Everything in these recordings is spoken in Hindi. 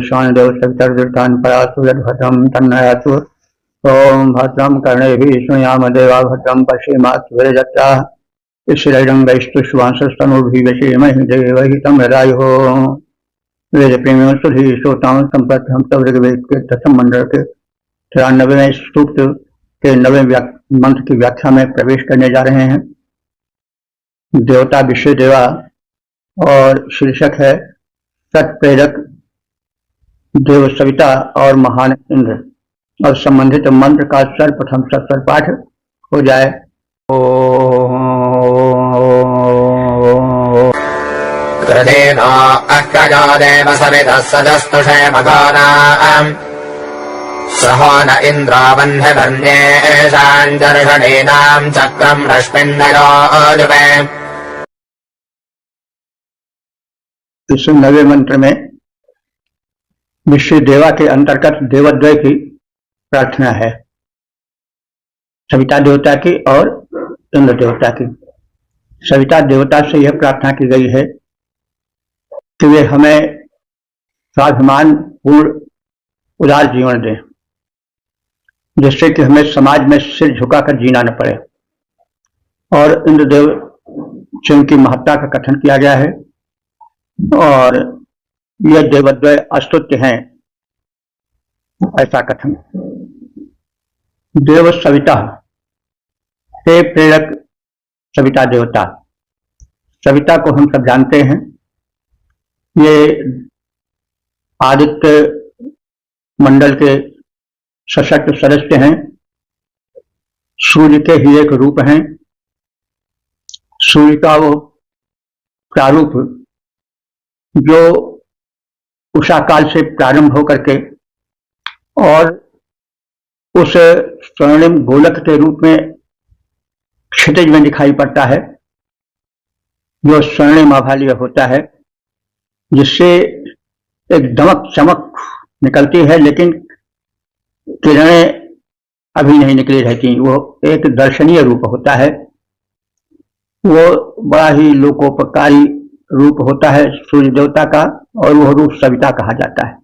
ईशान देव सवितर्दुर्तान परासुरभद्रम तन्नयातु। ओम भद्रम कर्णेभिः शृणुयाम देवा भद्रम पश्येमाक्षभिर्यजत्राः स्थिरैरङ्गैस्तुष्टुवांसस्तनूभिः व्यसेमहि देवहितं यदायुः। वेद प्रेमियों सुधी श्रोताओं संपर्क हम सब ऋग्वेद के दसम मंडल के 93वें सूक्त के 90वें मंत्र की व्याख्या में प्रवेश करने जा रहे हैं। देवता विश्व देवा और शीर्षक है सत्प्रेरक देव सविता और महान इंद्र। और संबंधित मंत्र का सर्वप्रथम सत्तर पाठ हो जाए। कृतेनो अक्षयो देव सवितः सजस्तुषे मघोनाम् सहो न इन्द्रो बन्धवर्ण्येषाञ्जर्षणीनाम् चक्रम् रश्मिन्नयोजुवे। इस 90वें मंत्र में विश्व देवा के अंतर्गत देवद्वय की प्रार्थना है, सविता देवता की और इंद्र देवता की। सविता देवता से यह प्रार्थना की गई है कि वे हमें स्वाभिमान पूर्ण उदार जीवन दें, जिससे कि हमें समाज में सिर झुकाकर जीना न पड़े। और इंद्रदेव से उनकी महत्ता का कथन किया गया है और यह देवद्वय अस्तुत्य हैं, ऐसा कथन। देव सविता हे प्रेरक सविता देवता। सविता को हम सब जानते हैं, ये आदित्य मंडल के सशक्त सदस्य हैं, सूर्य के ही एक रूप हैं। सूर्य का वो प्रारूप जो उषा काल से प्रारंभ होकर के और उस स्वर्णिम गोलक के रूप में क्षितिज में दिखाई पड़ता है, जो स्वर्णिम आभालीय होता है, जिससे एक दमक चमक निकलती है, लेकिन किरणें अभी नहीं निकली रहती। वो एक दर्शनीय रूप होता है, वो बड़ा ही लोकोपकारी रूप होता है सूर्य देवता का, और वह रूप सविता कहा जाता है।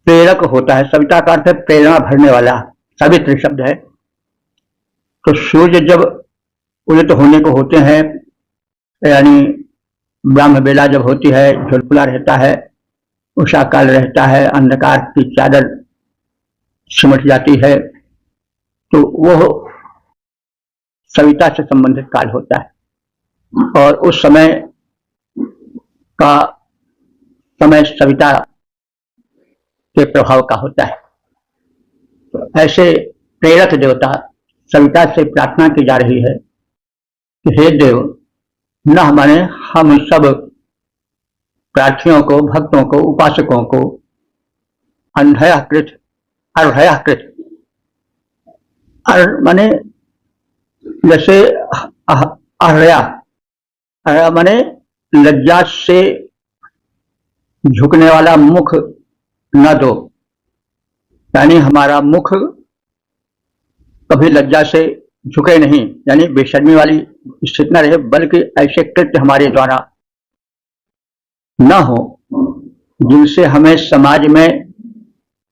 प्रेरक होता है, सविता का अर्थ है प्रेरणा भरने वाला, सवित्र शब्द है। तो सूर्य जब उदित होने को होते हैं, यानी ब्रह्म बेला जब होती है, झुलफुला रहता है, उषा काल रहता है, अंधकार की चादर सिमट जाती है, तो वह सविता से संबंधित काल होता है। और उस समय का समय सविता के प्रभाव का होता है। तो ऐसे प्रेरक देवता सविता से प्रार्थना की जा रही है कि हे देव, न माने हम सब प्रार्थियों को, भक्तों को, उपासकों को अंधयाकृत अर्धयाकृत, माने जैसे अर्या माने लज्जा से झुकने वाला मुख न दो, यानी हमारा मुख कभी लज्जा से झुके नहीं, यानी बेशर्मी वाली स्थिति न रहे, बल्कि ऐसे कृत्य हमारे द्वारा न हो जिनसे हमें समाज में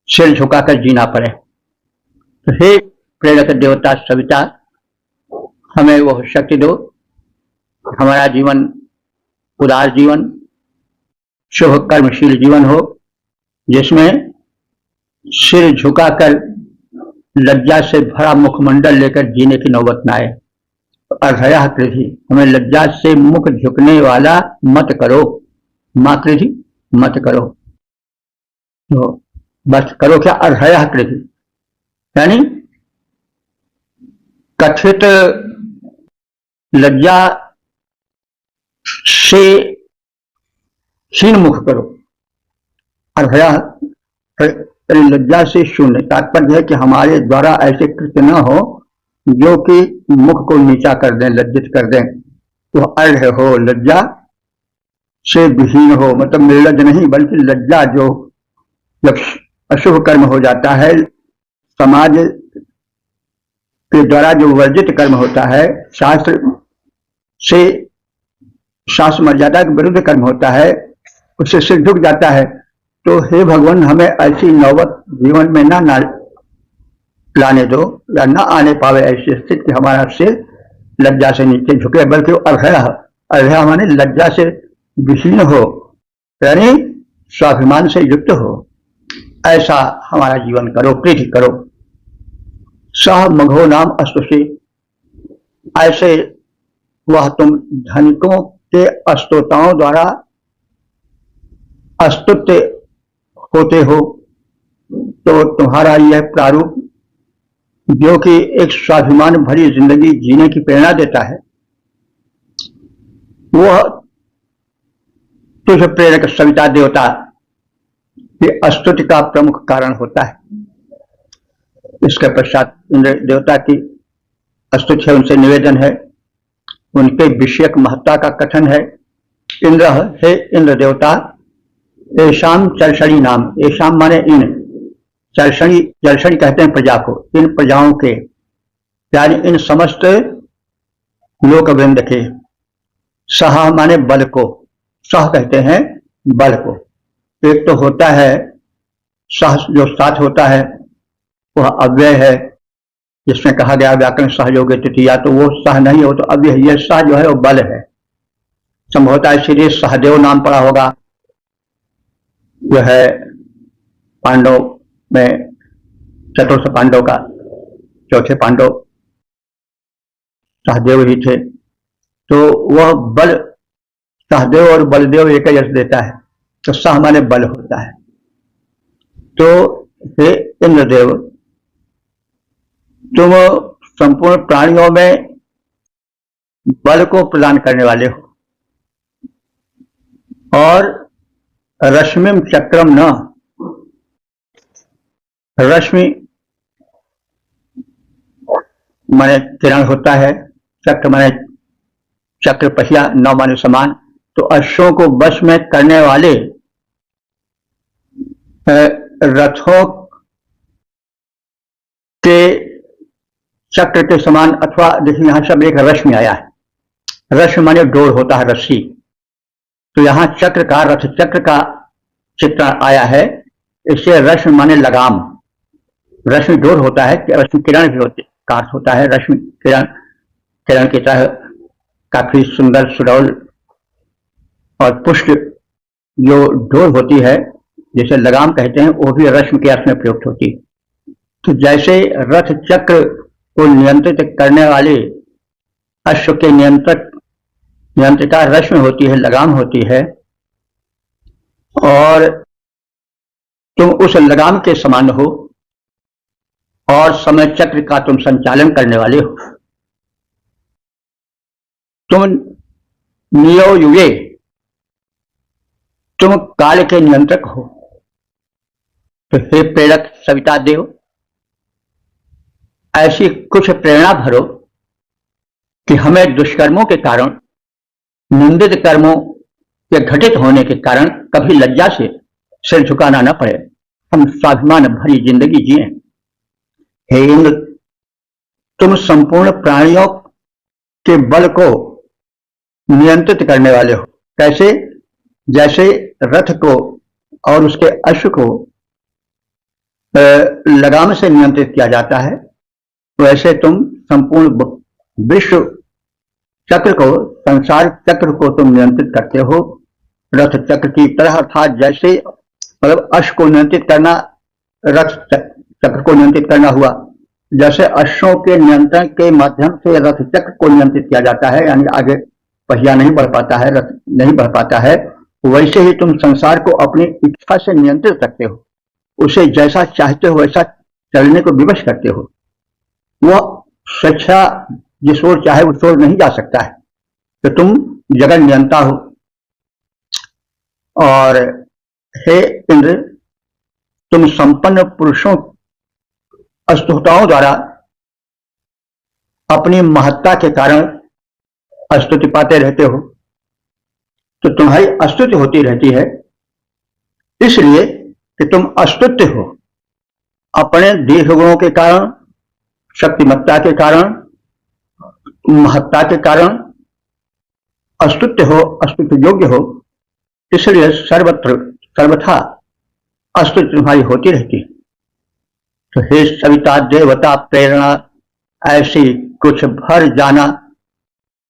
सिर झुकाकर जीना पड़े। तो हे प्रेरक देवता सविता, हमें वह शक्ति दो, हमारा जीवन उदार जीवन, शुभ कर्मशील जीवन हो, जिसमें सिर झुकाकर लज्जा से भरा मुखमंडल लेकर जीने की नौबत न आए। अर्धया कृधि, हमें लज्जा से मुख झुकने वाला मत करो, माँ कृधि मत करो। तो बस करो क्या, अर्धया कृधि, यानी कथित लज्जा से क्षीण मुख करो। अर्धया लज्जा से शून्य, तात्पर्य है कि हमारे द्वारा ऐसे कृत्य न हो जो कि मुख को नीचा कर दें, लज्जित कर दें। तो अर्ध हो, लज्जा से विहीन हो, मतलब निर्लज नहीं, बल्कि लज्जा जो जब अशुभ कर्म हो जाता है, समाज के द्वारा जो वर्जित कर्म होता है, शास्त्र से शास्त्र मर्यादा के विरुद्ध कर्म होता है, उससे सिर झुक जाता है। तो हे भगवान, हमें ऐसी नौबत जीवन में ना लाने दो, या ना आने पावे ऐसी स्थिति कि हमारा सिर लज्जा से नीचे झुके, बल्कि वो अर्घया माने लज्जा से विहीन हो, यानी स्वाभिमान से युक्त हो, ऐसा हमारा जीवन करो, प्रीति करो। सह मघो नाम अस्तुषि, ऐसे वह तुम धनिकों के अस्तोताओं द्वारा अस्तुत्य होते हो। तो तुम्हारा यह प्रारूप जो कि एक स्वाभिमान भरी जिंदगी जीने की प्रेरणा देता है, वह तुझ प्रेरक सविता देवता के अस्तुति का प्रमुख कारण होता है। इसके पश्चात इंद्र देवता की स्तुति है, उनसे निवेदन है, उनके विषयक महत्ता का कथन है। इंद्र, हे इंद्र देवता, ऐशाम चलषणी नाम, ऐशाम माने इन, चलषणी, चलषणी कहते हैं प्रजा को, इन प्रजाओं के, यानी इन समस्त लोकवृंद के। सह माने बल को, सह कहते हैं बल को। एक तो होता है सह, जो साथ होता है वह अव्यय है, जिसमें कहा गया व्याकरण सहयोग तृतीया, तो वो सह नहीं हो तो अव्यय। यह सह जो है वो बल है। संभवतः इसीलिए सहदेव नाम पड़ा होगा। जो है पांडव में चतुर्थ पांडव का चौथे पांडव सहदेव ही थे। तो वह बल, सहदेव और बलदेव एक ही अर्थ देता है। तो सह माने बल होता है। तो हे इंद्रदेव, तुम संपूर्ण प्राणियों में बल को प्रदान करने वाले हो, और रश्मिम चक्रम न, रश्मि माने किरण होता है, चक्र माने चक्र पहिया, नौ माने समान। तो अश्वों को वश में करने वाले रथों के चक्र के समान, अथवा देखिए यहां शब्द एक रश्मि आया है। रश्मि माने डोर होता है, रस्सी। तो यहां चक्र का, रथ चक्र का चित्र आया है, इससे रश्मि माने लगाम। रश्मि डोर होता है, रश्मि किरण भी होती का अर्थ होता है। रश्मि किरण, किरण की तरह काफी सुंदर सुडौल और पुष्ट जो डोर होती है, जैसे लगाम कहते हैं, वो भी रश्मि के अर्थ में प्रयुक्त होती है। तो जैसे रथ चक्र को नियंत्रित करने वाले अश्व के नियंत्रिका रश्मि होती है, लगाम होती है, और तुम उस लगाम के समान हो, और समय चक्र का तुम संचालन करने वाले हो। तुम नियो युगे, तुम काल के नियंत्रक हो। तो हे प्रेरक सविता देव, ऐसी कुछ प्रेरणा भरो कि हमें दुष्कर्मों के कारण, निंदित कर्मों के घटित होने के कारण कभी लज्जा से सिर झुकाना न पड़े, हम स्वाभिमान भरी जिंदगी जिए। हे इंद्र, तुम संपूर्ण प्राणियों के बल को नियंत्रित करने वाले हो। कैसे? जैसे रथ को और उसके अश्व को लगाम से नियंत्रित किया जाता है, वैसे तुम संपूर्ण विश्व चक्र को, संसार चक्र को तुम नियंत्रित करते हो रथ चक्र की तरह। अर्थात जैसे मतलब अश्व को नियंत्रित करना, रथ चक्र को नियंत्रित करना हुआ, जैसे अश्वों के नियंत्रण के माध्यम से रथ चक्र को नियंत्रित किया जाता है, यानी आगे पहिया नहीं बढ़ पाता है, रथ नहीं बढ़ पाता है, वैसे ही तुम संसार को अपनी इच्छा से नियंत्रित करते हो। उसे जैसा चाहते हो वैसा चलने को विवश करते हो। वह स्वेच्छा जिस ओर चाहे उस ओर नहीं जा सकता है। तो तुम जगत नियंता हो। और हे इंद्र, तुम संपन्न पुरुषों स्तुताओं द्वारा अपनी महत्ता के कारण स्तुति पाते रहते हो। तो तुम्हारी स्तुति होती रहती है, इसलिए कि तुम अस्तुत्य हो। अपने दीर्घ गुणों के कारण, शक्तिमत्ता के कारण, महत्ता के कारण अस्तुत्य हो, अस्तुत्य योग्य हो। इसलिए सर्वत्र सर्वथा स्तुति तुम्हारी होती रहती। तो हे सविता देवता प्रेरणा ऐसी कुछ भर जाना,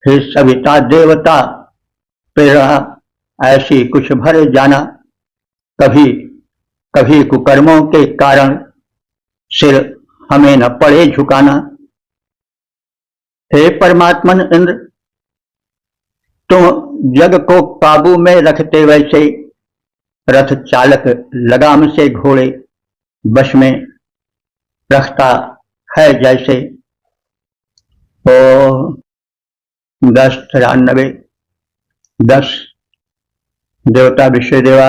हे सविता देवता प्रेरणा ऐसी कुछ भर जाना, कभी कभी कुकर्मों के कारण सिर हमें न पड़े झुकाना। हे परमात्मन इंद्र, तुम जग को काबू में रखते वैसे रथ चालक लगाम से घोड़े वश में रखता है जैसे। ओ 1093 10 देवता विश्वदेवा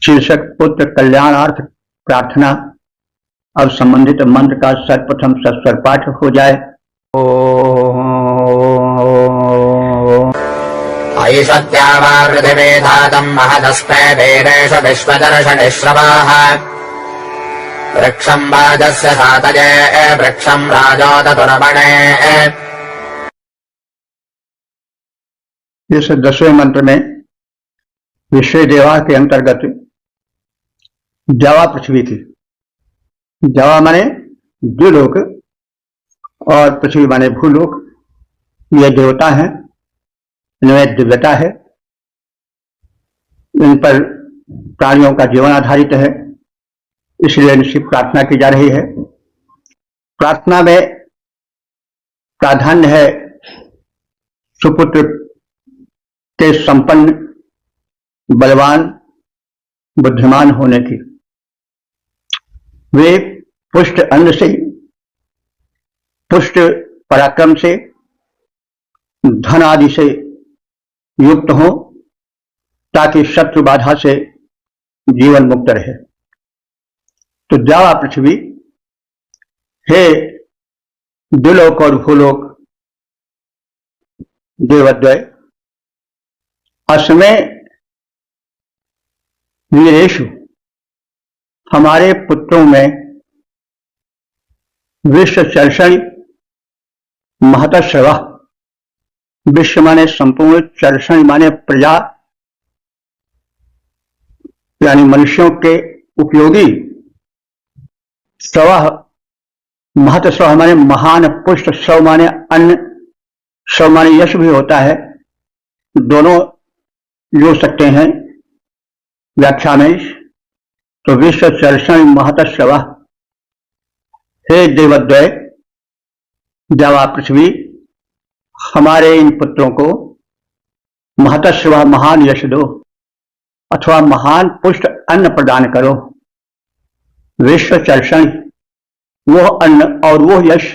शीर्षक पुत्र कल्याणार्थ प्रार्थना। अब संबंधित मंत्र का सर्वप्रथम सस्वर पाठ हो जाए। अयि सत्यावाहृतिवेधातम् महदस्ते वेदेश विश्वदर्शनिश्रवाः वृक्षम् वाजस्य सातये वृक्षम् राजोदतुरमणे। इस 10वें मंत्र में विश्व देवा के अंतर्गत जावा पृथ्वी की, जावा माने द्विलोक और पृथ्वी माने भूलोक, ये देवता हैं, इनमें दिव्यता है, इन पर प्राणियों का जीवन आधारित है, इसलिए इनसे प्रार्थना की जा रही है। प्रार्थना में प्राधान्य है सुपुत्र के संपन्न बलवान बुद्धिमान होने की। वे पुष्ट अन्न से, पुष्ट पराक्रम से, धन आदि से युक्त हो, ताकि शत्रु बाधा से जीवन मुक्त रहे। तो जावा पृथ्वी, हे द्विलोक और भूलोक देवद्वय, अस्मै वीरेषु हमारे पुत्रों में विश्व चर्षण महतश्रवा, विश्व माने संपूर्ण, चर्षण माने प्रजा यानी मनुष्यों के उपयोगी, श्रवा महतश्रवा माने महान पुष्ट, श्रव माने अन्न, श्रव माने यश भी होता है, दोनों जोड़ सकते हैं व्याख्या में। तो विश्व चर्षण महतश्रवा, हे देवद्वय जावा पृथ्वी, हमारे इन पुत्रों को महतश्रवा महान यश दो अथवा महान पुष्ट अन्न प्रदान करो। विश्व चर्षण वो अन्न और वो यश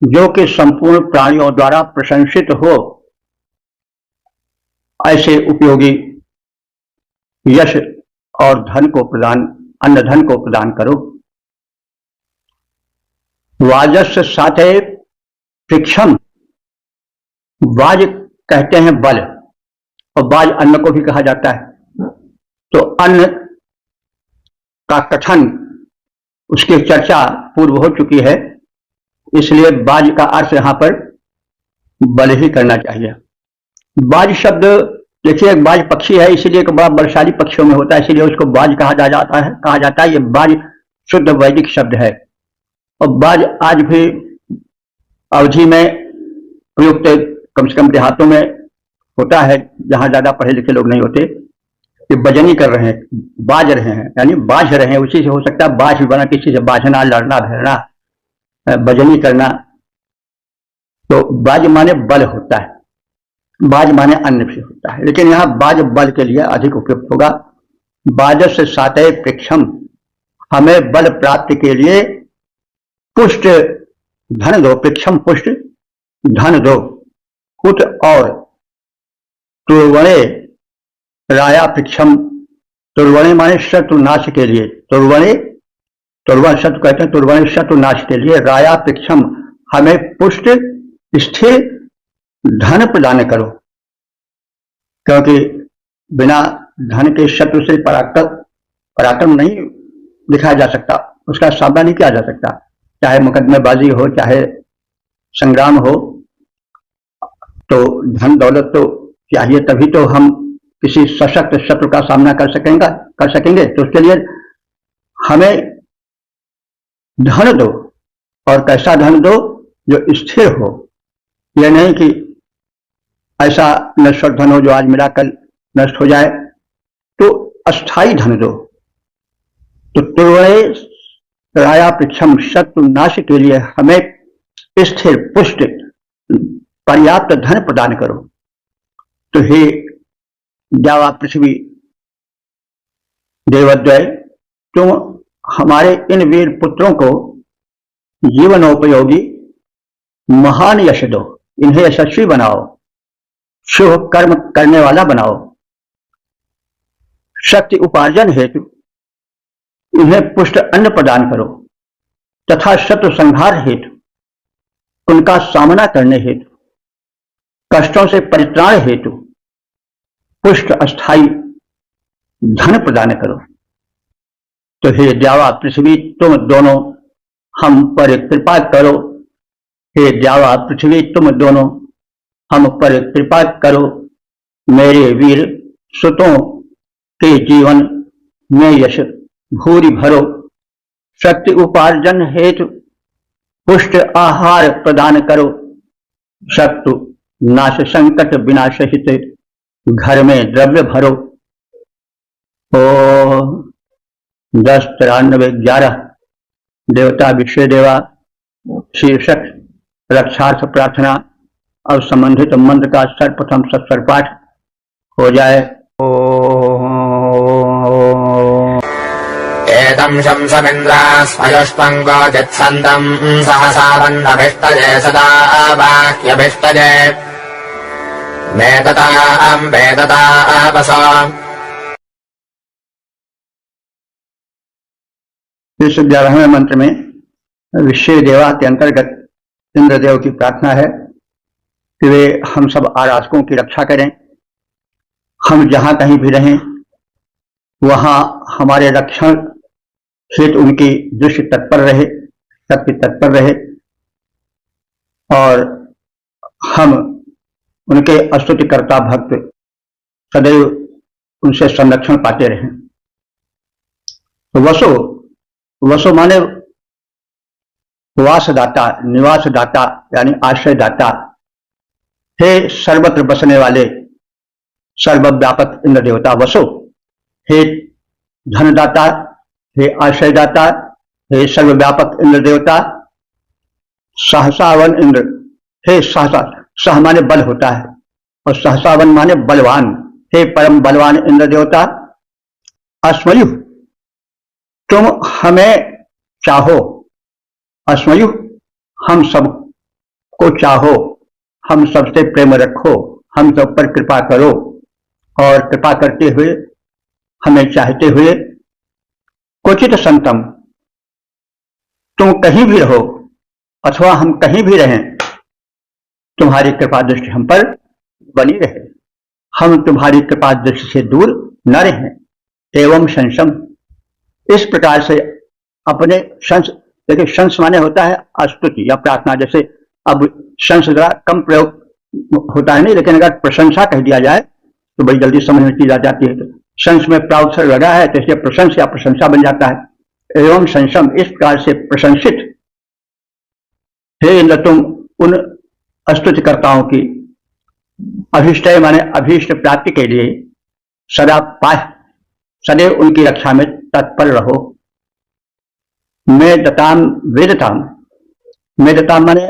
जो कि संपूर्ण प्राणियों द्वारा प्रशंसित हो, ऐसे उपयोगी यश और धन को प्रदान, अन्न धन को प्रदान करो। वाजस्य साथे पृक्षम, वाज कहते हैं बल, और बाज अन्न को भी कहा जाता है। तो अन्न का कथन, उसकी चर्चा पूर्व हो चुकी है, इसलिए बाज का अर्थ यहां पर बल ही करना चाहिए। बाज शब्द देखिए, एक बाज पक्षी है, इसीलिए एक बड़ा बलशाली पक्षियों में होता है, इसीलिए उसको बाज कहा जाता है। ये बाज शुद्ध वैदिक शब्द है, और बाज आज भी अवधि में प्रयुक्त, कम से कम देहातों में होता है, जहां ज्यादा पढ़े लिखे लोग नहीं होते, कि बजनी कर रहे हैं, बाज रहे हैं, यानी बाज रहे हैं, उसी से हो सकता है बाज भी बना, किसी से बाजना, लड़ना भिड़ना, बजनी करना। तो बाज माने बल होता है, बाज माने अन्न भी होता है, लेकिन यहां बाज बल के लिए अधिक उपयुक्त होगा। बाजस सातय पृक्षम, हमें बल प्राप्ति के लिए पुष्ट धन दो, पृक्षम पुष्ट धन दो। कुट और तुर्वणे राया पृक्षम, तुर्वणे माने शत्रुनाश के लिए, तुर्वणे, तुर्वण शत्रु कहते हैं, तुर्वणे शत्रुनाश के लिए, राया पृक्षम हमें पुष्ट स्थिर धन प्रदान करो, क्योंकि बिना धन के शत्रु से पराक्रम नहीं दिखाया जा सकता, उसका सामना नहीं किया जा सकता, चाहे मुकदमेबाजी हो, चाहे संग्राम हो। तो धन दौलत तो चाहिए, तभी तो हम किसी सशक्त शत्रु का सामना कर सकेंगे तो उसके लिए हमें धन दो, और कैसा धन दो जो स्थिर हो। यह नहीं कि ऐसा नश्वर धन हो जो आज मिला कल नष्ट हो जाए, तो अस्थाई धन दो। तो तुरणे राया पृक्षम शत्रु नाश के लिए हमें स्थिर पुष्ट पर्याप्त धन प्रदान करो। तो हे जावा पृथ्वी देवद्वय, तुम हमारे इन वीर पुत्रों को जीवनोपयोगी महान यश दो, इन्हें यशस्वी बनाओ, शुभ कर्म करने वाला बनाओ। शक्ति उपार्जन हेतु इन्हें पुष्ट अन्न प्रदान करो, तथा शत्रु संहार हेतु, उनका सामना करने हेतु, कष्टों से परित्राण हेतु पुष्ट अस्थाई धन प्रदान करो। तो हे द्यावा पृथ्वी, तुम दोनों हम पर कृपा करो। हे द्यावा पृथ्वी, तुम दोनों हम पर कृपा करो। मेरे वीर सुतों के जीवन में यश भूरि भरो। शक्ति उपार्जन हेतु पुष्ट आहार प्रदान करो। शत्रु नाश संकट विनाश हित घर में द्रव्य भरो। ओ 10-93-11 देवता विषय देवा शीर्षक रक्षार्थ प्रार्थना। अब संबंधित मंत्र का सर्वप्रथम सत्स्वर पाठ हो जाए। एतं शंसमिन्द्रास्मयुष्पङ्गो जित्सन्दम् सहसा वह्नभिष्टजे सदा वाक्यभिष्टजे मेदताम् वेदतापसा। इस 11वें मंत्र में विषय देवा के अंतर्गत इंद्रदेव की प्रार्थना है कि वे हम सब आराधकों की रक्षा करें। हम जहां कहीं भी रहें वहां हमारे रक्षण हेतु उनकी दृष्टि तत्पर रहे, शक्ति तत्पर रहे, और हम उनके स्तुतिकर्ता भक्त सदैव उनसे संरक्षण पाते रहें। वसो, वसो माने वासदाता, निवासदाता यानी आश्रयदाता। हे सर्वत्र बसने वाले सर्वव्यापक इंद्र देवता वसो, हे धनदाता, हे आश्रयदाता, हे सर्वव्यापक इंद्र देवता। सहसावन इंद्र, हे सहसा, सह माने बल होता है और सहसावन माने बलवान। हे परम बलवान इंद्र देवता, अस्मयु, तुम हमें चाहो। अस्मयु, हम सब को चाहो, हम सबसे प्रेम रखो, हम सब पर कृपा करो, और कृपा करते हुए हमें चाहते हुए क्वचित संतम, तुम कहीं भी रहो अथवा हम कहीं भी रहें, तुम्हारी कृपा दृष्टि हम पर बनी रहे, हम तुम्हारी कृपा दृष्टि से दूर न रहें। एवं शंसम, इस प्रकार से अपने शंस, देखिए शंस माने होता है स्तुति या प्रार्थना। जैसे अब शंस जरा कम प्रयोग होता है नहीं, लेकिन अगर प्रशंसा कह दिया जाए तो बड़ी जल्दी समझ में चीज आ जाती है। तो शंस में प्राउत्सर लगा है तो इसलिए प्रशंस या प्रशंसा बन जाता है। एवं शंसम, इस प्रकार से प्रशंसित हे इंद्र, तुम उन स्तुतिकर्ताओं की अभीष्ट माने अभीष्ट प्राप्ति के लिए सदा सदैव उनकी रक्षा में तत्पर रहो। मेदताम वेदताम, मेदताम माने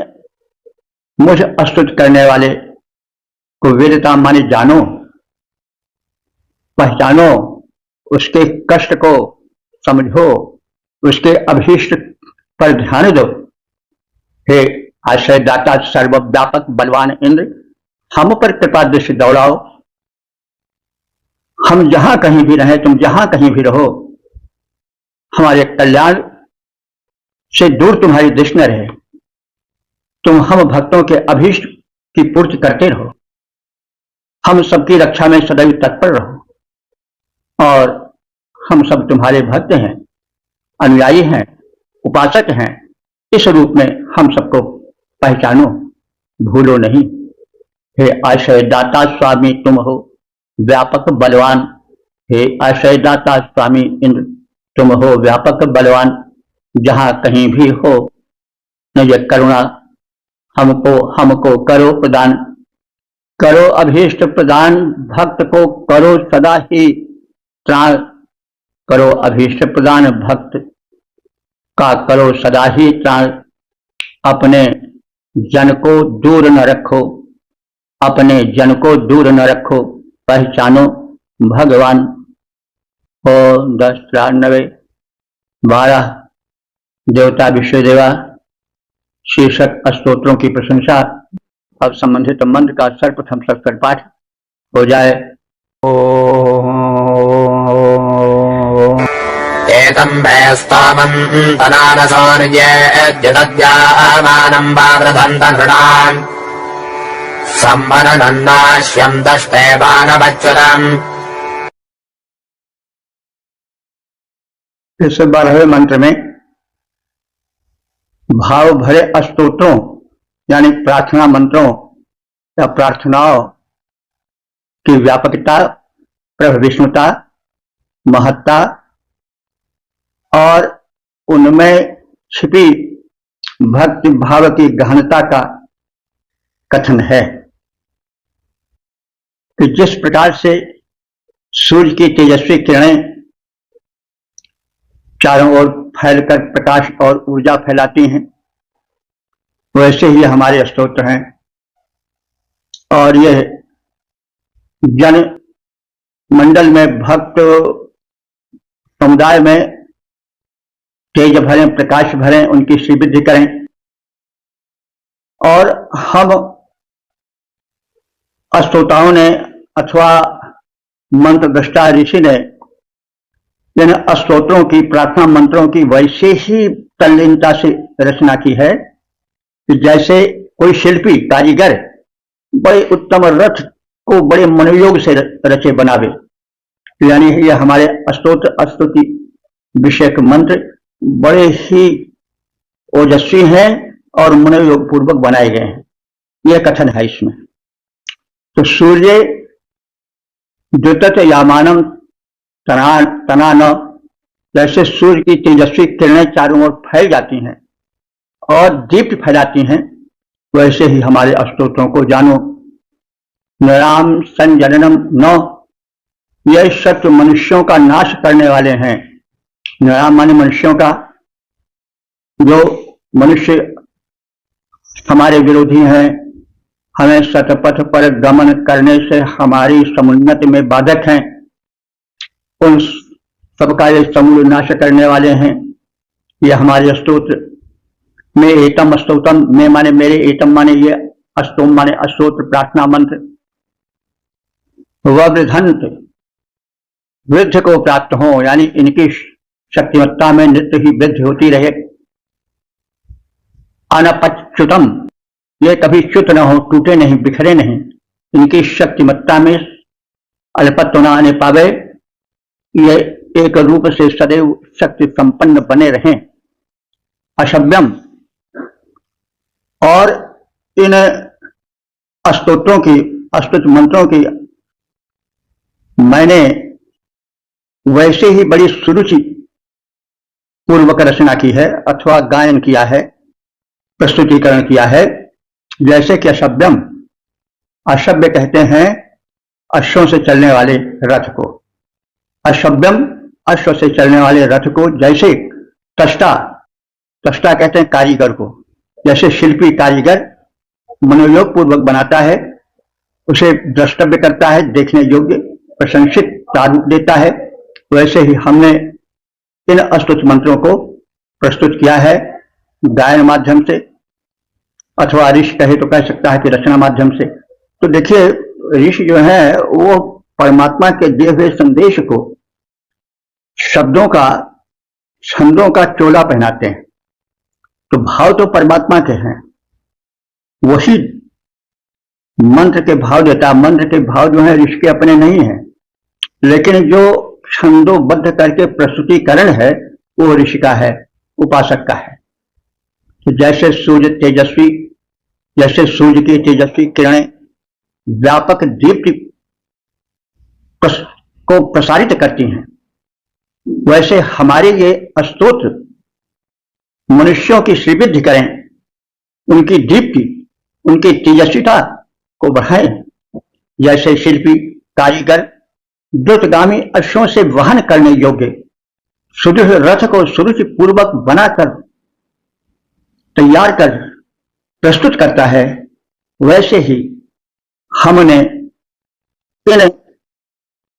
मुझ स्तुत करने वाले को, वेदताम माने जानो, पहचानो, उसके कष्ट को समझो, उसके अभीष्ट पर ध्यान दो। हे आश्रयदाता सर्वव्यापक बलवान इंद्र, हम पर कृपा दृष्टि दौड़ाओ। हम जहां कहीं भी रहें, तुम जहां कहीं भी रहो, हमारे कल्याण से दूर तुम्हारी दृष्टि न रहे। तुम हम भक्तों के अभीष्ट की पूर्ति करते रहो, हम सबकी रक्षा में सदैव तत्पर रहो, और हम सब तुम्हारे भक्त हैं, अनुयायी हैं, उपासक हैं। इस रूप में हम सबको पहचानो, भूलो नहीं। हे आश्रयदाता स्वामी तुम हो, व्यापक बलवान, हे आश्रयदाता स्वामी इंद्र, तुम हो व्यापक बलवान, जहां कहीं भी हो निज करुणा हमको करो प्रदान। करो अभीष्ट प्रदान, भक्त को करो सदा ही त्राण। करो अभीष्ट प्रदान, भक्त का करो सदा ही त्राण। अपने जन को दूर न रखो, अपने जन को दूर न रखो, पहचानो भगवान। ओम 1093 12 देवता विश्वदेवा शीर्षक स्तोत्रों की प्रशंसा। अब संबंधित मंत्र का सर्वप्रथम सत्कर पाठ हो जाए। एतम् वयस्तामन्तनानसौर्येद्युदद्यामानम् वावृधन्तनृणाम् सम्मननन्नाश्यम् दष्टे बाणवच्युतम्। इस 12वें मंत्र में भाव भरे स्तोत्रों यानी प्रार्थना मंत्रों या प्रार्थनाओं की व्यापकता, प्रभविष्णुता, महत्ता और उनमें छिपी भक्ति भाव की गहनता का कथन है कि जिस प्रकार से सूर्य की तेजस्वी किरणें चारों ओर फैलकर प्रकाश और ऊर्जा फैलाती हैं, वैसे ही हमारे स्तोत्र हैं। और यह जन मंडल में भक्त समुदाय में तेज भरें, प्रकाश भरें, उनकी श्रीवृद्धि करें। और हम स्तोताओं ने अथवा मंत्र दृष्टा ऋषि ने इन स्तोत्रों की, प्रार्थना मंत्रों की वैसे ही तल्लीनता से रचना की है कि जैसे कोई शिल्पी कारीगर बड़े उत्तम रथ को बड़े मनोयोग से रचे बनावे। यानी यह हमारे स्तोत्र स्तुति विषयक मंत्र बड़े ही ओजस्वी हैं और मनोयोग पूर्वक बनाए गए हैं, यह कथन है इसमें। तो सूर्य द्युतत यामानम तनान, जैसे सूर्य की तेजस्वी किरणें चारों ओर फैल जाती हैं और दीप्त फैलाती हैं, वैसे ही हमारे स्तोत्रों को जानो। नराम संजननम न, यह शत्रु मनुष्यों का नाश करने वाले हैं। नराम माने मनुष्यों का, जो मनुष्य हमारे विरोधी हैं, हमें सतपथ पर गमन करने से हमारी समुन्नति में बाधक हैं, उन सबका ये समूल नाश करने वाले हैं। ये हमारे स्तोत्र में एतम स्तोत्रम में माने मेरे, एतम माने ये, स्तोम माने स्तोत्र प्रार्थना मंत्र। वृद्धंत, वृद्ध को प्राप्त हो, यानी इनकी शक्तिमत्ता में नित्य ही वृद्धि होती रहे। अनपच्युतम, ये कभी च्युत न हो, टूटे नहीं, बिखरे नहीं, इनकी शक्तिमत्ता में अल्पत्व न आने पावे, ये एक रूप से सदैव शक्ति संपन्न बने रहें। अशव्यम, और इन स्तोत्रों की, स्तुति मंत्रों की मैंने वैसे ही बड़ी सुरुचि पूर्वक रचना की है अथवा गायन किया है, प्रस्तुतिकरण किया है, जैसे कि अशव्यम, अशव्य कहते हैं अश्वों से चलने वाले रथ को। अशव्यम, अश्व से चलने वाले रथ को, जैसे तष्टा, तष्टा कहते हैं कारीगर को, जैसे शिल्पी कारीगर मनोयोग पूर्वक बनाता है, उसे द्रष्टव्य करता है, देखने योग्य प्रशंसित प्रारूप देता है, वैसे ही हमने इन स्तुति मंत्रों को प्रस्तुत किया है गायन माध्यम से, अथवा ऋषि कहे तो कह सकता है कि रचना माध्यम से। तो देखिए, ऋषि जो है वो परमात्मा के दिए हुए संदेश को शब्दों का, छंदों का चोला पहनाते हैं। तो भाव तो परमात्मा के हैं, वही मंत्र के भाव देता। मंत्र के भाव जो है ऋषि के अपने नहीं है, लेकिन जो छंदोबद्ध करके प्रस्तुतिकरण है वो ऋषि का है, उपासक का है। तो जैसे सूर्य तेजस्वी, जैसे सूर्य की तेजस्वी किरणें व्यापक दीप्ति को प्रसारित करती हैं, वैसे हमारे ये स्तोत्र मनुष्यों की श्रीवृद्धि करें, उनकी दीप्ति, उनकी तेजस्विता को बढ़ाएं। जैसे शिल्पी कारीगर द्रुतगामी अश्वों से वहन करने योग्य सुदृढ़ रथ को सुरुचि पूर्वक बनाकर तैयार कर प्रस्तुत करता है, वैसे ही हमने इन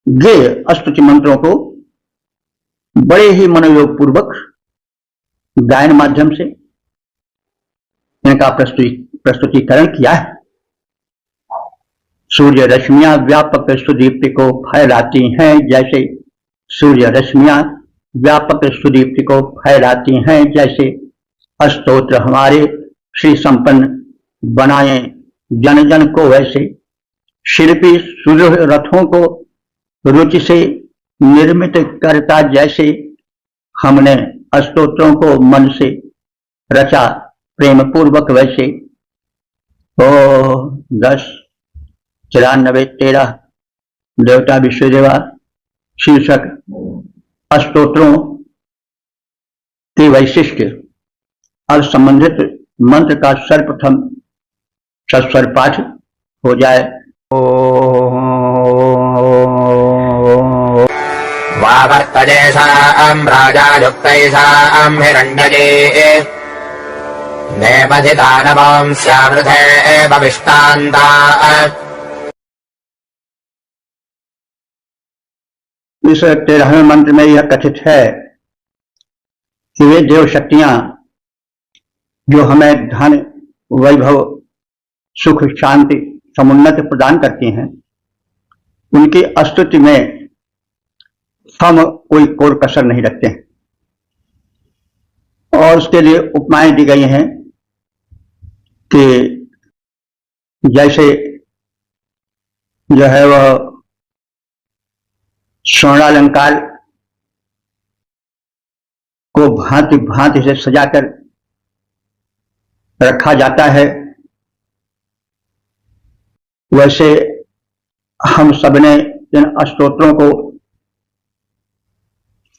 गेय स्तुति मंत्रों को बड़े ही मनोयोग पूर्वक गायन माध्यम से इनका प्रस्तुतिकरण किया है। सूर्य रश्मियां व्यापक सुदीप्ति को फैलाती हैं, जैसे सूर्य रश्मियां व्यापक सुदीप्ति को फैलाती हैं, जैसे स्तोत्र हमारे श्री संपन्न बनाए जन जन को, वैसे शिल्पी सुदृढ़ रथों को रुचि से निर्मित करता, जैसे हमने स्तोत्रों को मन से रचा प्रेम पूर्वक, वैसे 10 94 13 देवता विश्वदेवा शीर्षक स्तोत्रों के वैशिष्ट और संबंधित मंत्र का सर्वप्रथम सस्वर पाठ हो जाए। वावर्तजेषाम् राजायुक्तैषाम् हिरण्यगे नेपथिदानवांस्यावृथे भविष्टान्ता। इस 13वें मंत्र में यह कथित है कि वे देव शक्तियां जो हमें धन, वैभव, सुख, शांति, समुन्नति प्रदान करती हैं, उनकी स्तुति में हम कोई कोर कसर नहीं रखते हैं। और उसके लिए उपमाएं दी गई हैं कि जैसे जो है वह स्वर्णालंकार को भांति भांति से सजाकर रखा जाता है, वैसे हम सबने इन स्तोत्रों को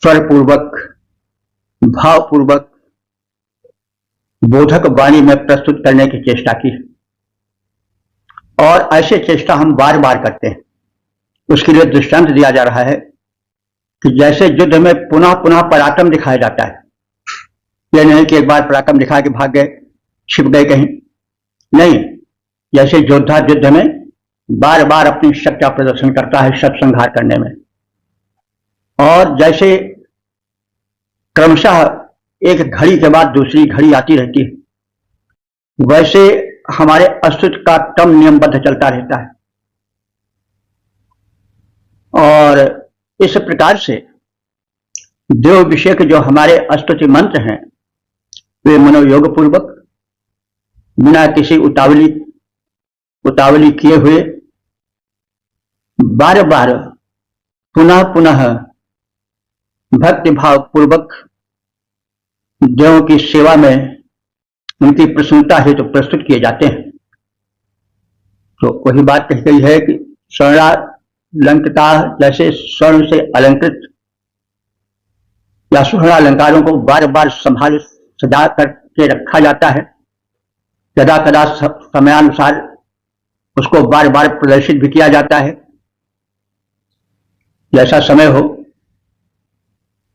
स्वरपूर्वक, भावपूर्वक, बोधक वाणी में प्रस्तुत करने की चेष्टा की, और ऐसे चेष्टा हम बार बार करते हैं। उसके लिए दृष्टांत दिया जा रहा है कि जैसे युद्ध में पुनः पुनः पराक्रम दिखाया जाता है, यह नहीं कि एक बार पराक्रम दिखा के भाग गए, छिप गए कहीं, नहीं, जैसे योद्धा युद्ध में बार बार अपनी शक्ति का प्रदर्शन करता है शत संहार करने में, और जैसे क्रमशः एक घड़ी के बाद दूसरी घड़ी आती रहती है, वैसे हमारे अस्तित्व का क्रम नियमबद्ध चलता रहता है। और इस प्रकार से देव विषय के जो हमारे स्तुति मंत्र हैं, वे मनोयोग पूर्वक, बिना किसी उतावली किए हुए, बार बार पुनः पुनः भक्ति भाव पूर्वक देवों की सेवा में उनकी प्रसन्नता हेतु तो प्रस्तुत किए जाते हैं। तो वही बात कही गई है कि स्वर्णालंकृता, जैसे स्वर्ण से अलंकृत या स्वर्णालंकारों को बार बार संभाल सजा करके रखा जाता है, यदा कदा समयानुसार उसको बार बार प्रदर्शित भी किया जाता है। जैसा समय हो,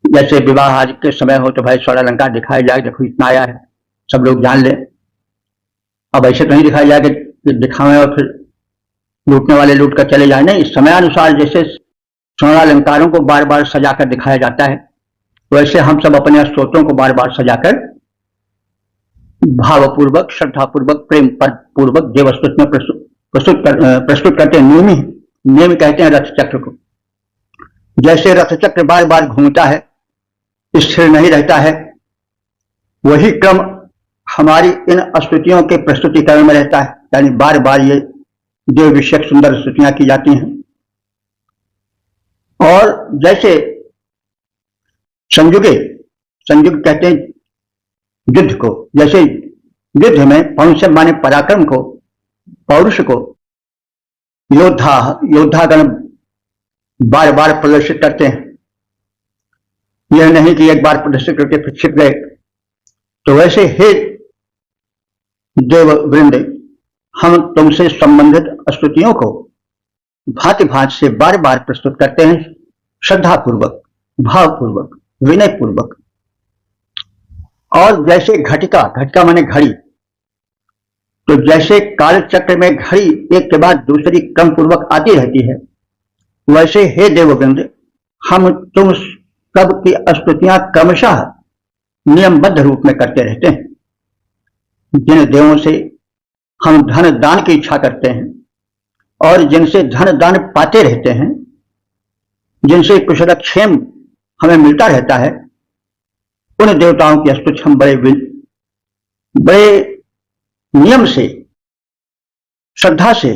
जैसे विवाह आदि के समय हो तो भाई स्वर्णालंकार दिखाया जाए, देखो इतना आया है, सब लोग जान लें। अब ऐसे तो नहीं दिखाया जाए कि दिखावें और फिर लूटने वाले लूट कर चले जाए, नहीं, समयानुसार जैसे स्वर्णालंकारों को बार बार सजाकर दिखाया जाता है, वैसे हम सब अपने स्तोत्रों को बार बार सजाकर भावपूर्वक, श्रद्धापूर्वक, प्रेम पूर्वक देवस्तुति में प्रस्तुत करते हैं। नियम कहते हैं रथ चक्र को। जैसे रथ चक्र बार बार घूमता है, स्थिर नहीं रहता है, वही क्रम हमारी इन स्तुतियों के प्रस्तुतिकरण में रहता है, यानी बार बार ये देव विषयक सुंदर स्तुतियां की जाती हैं। और जैसे संयुग कहते हैं युद्ध को, जैसे युद्ध में पौरुष माने पराक्रम को, पौरुष को योद्धागण बार बार प्रदर्शित करते हैं। यह नहीं कि एक बार प्रदर्शित करके फिर छिप गए। तो वैसे हे देव वृंद, हम तुमसे संबंधित स्तुतियों को भांति भांति से बार बार प्रस्तुत करते हैं, श्रद्धापूर्वक, भावपूर्वक, विनय पूर्वक। और जैसे घटिका, घटिका माने घड़ी, तो जैसे काल चक्र में घड़ी एक के बाद दूसरी क्रम पूर्वक आती रहती है, वैसे हे देववृंद, हम तुम सब की स्तुतियां क्रमशः नियमबद्ध रूप में करते रहते हैं। जिन देवों से हम धन दान की इच्छा करते हैं और जिनसे धन दान पाते रहते हैं, जिनसे कुशलक्षेम हमें मिलता रहता है, उन देवताओं की स्तुति हम बड़े नियम से, श्रद्धा से